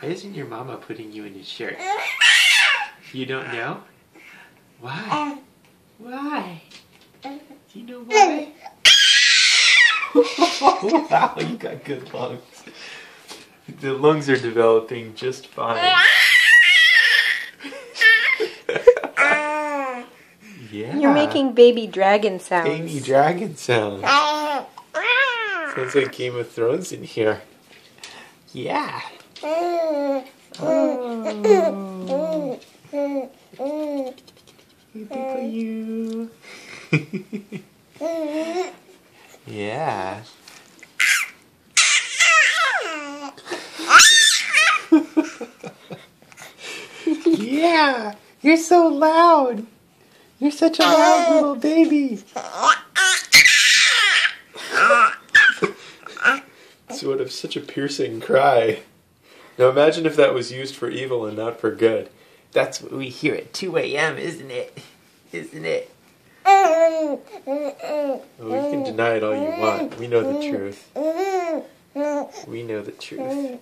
Why isn't your mama putting you in a shirt? You don't know? Why? Why? Do you know why? Wow, you got good lungs. The lungs are developing just fine. Yeah. You're making baby dragon sounds. Baby dragon sounds. Sounds like Game of Thrones in here. Yeah. Oh. You. Yeah. Yeah. You're so loud. You're such a loud little baby. Sort of such a piercing cry. Now imagine if that was used for evil and not for good. That's what we hear at 2 a.m., isn't it? Isn't it? Well, we can deny it all you want. We know the truth. We know the truth.